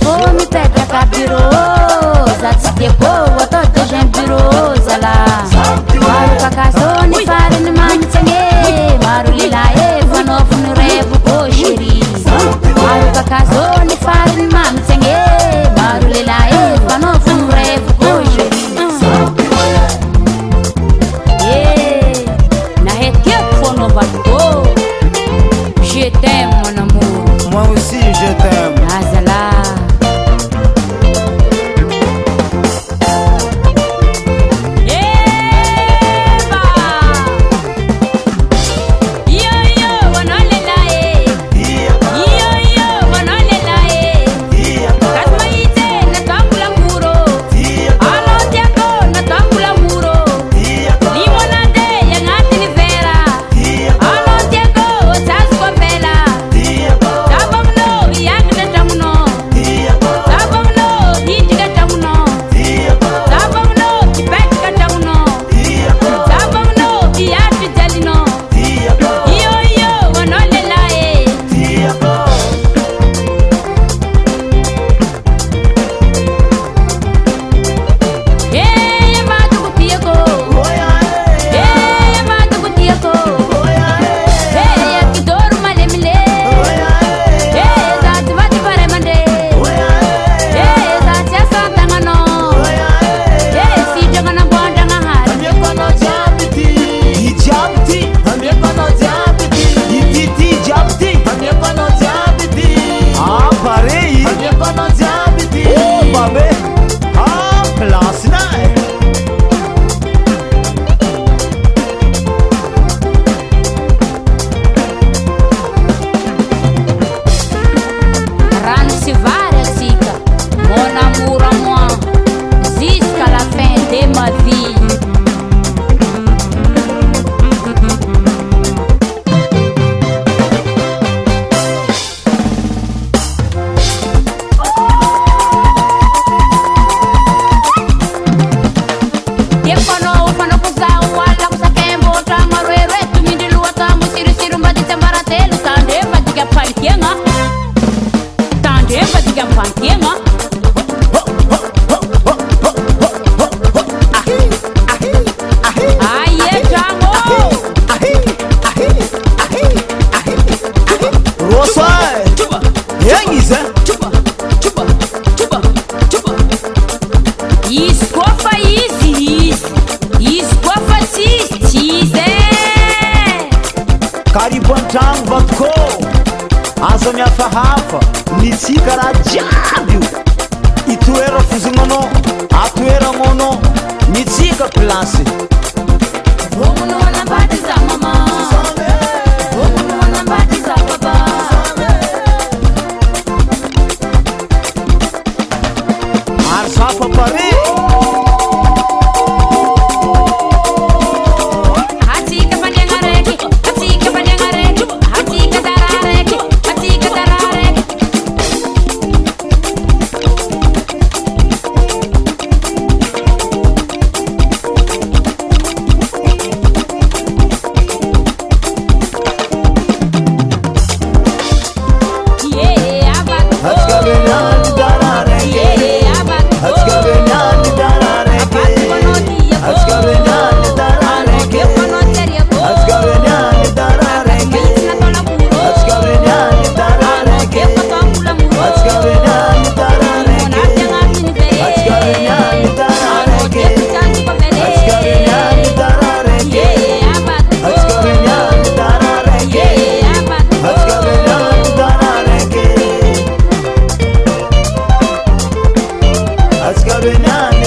for mipetraka bureau za tsy de ko atao deuxième bureau zala maro kakazony fariny mamitsagny maro lilahy fanofony revo ko chéri maro kakazony fariny mamitsagny maro lilahy fanofony revo ko chéri je t'aime mon amour. Moi aussi je t'aime. Azala. Eva. Yo yo wanolela Yo yo wanolela Kasma ite na tambula muro. Alo tiako na tambula muro. Limonade yang ati ni vera. Alo tiako sasko vela. Tabamno yakna tamuno. Tabamno hitiga tamuno. Tabamno kipetka tamuno. Tabamno yati jalino. Yo yo wanolela matuku tiako. Matuku tiako. Kidoru malemile. Zati vati paremande. Zati asantangano. Si jangana bonda ngahari. Amiekono jabiti. Ijabiti. Amiekono jabiti. Ititi jabiti. Amiekono jabiti. Ah parei. Amiekono jabiti. Oh babe. Ah plus nine. Rano si varia tika. Mon amour à moi. Jusqu'à la fin de ma vie. Tiempo no kusau wala kusakembo tamarwere tumindiluwa tamu siru mbadi tambaratelu tande mbadiga pankienga. Tande mbadiga pankienga. Aye tango. Rosai. Yengize. Escofa easy. Escofa sistize. Karibantrango vatko. Aza miafahafa. Nitsika raha jiaby io. Itoera fozognono. Atoera ngono. Nitsika plasy. Vamos na bate za mama. Vamos na bate za baba. Arsapa pare. Hatika panyangareki. Hatika panyangareki. Hatika tarareki. Hatika tarareki. Let's go.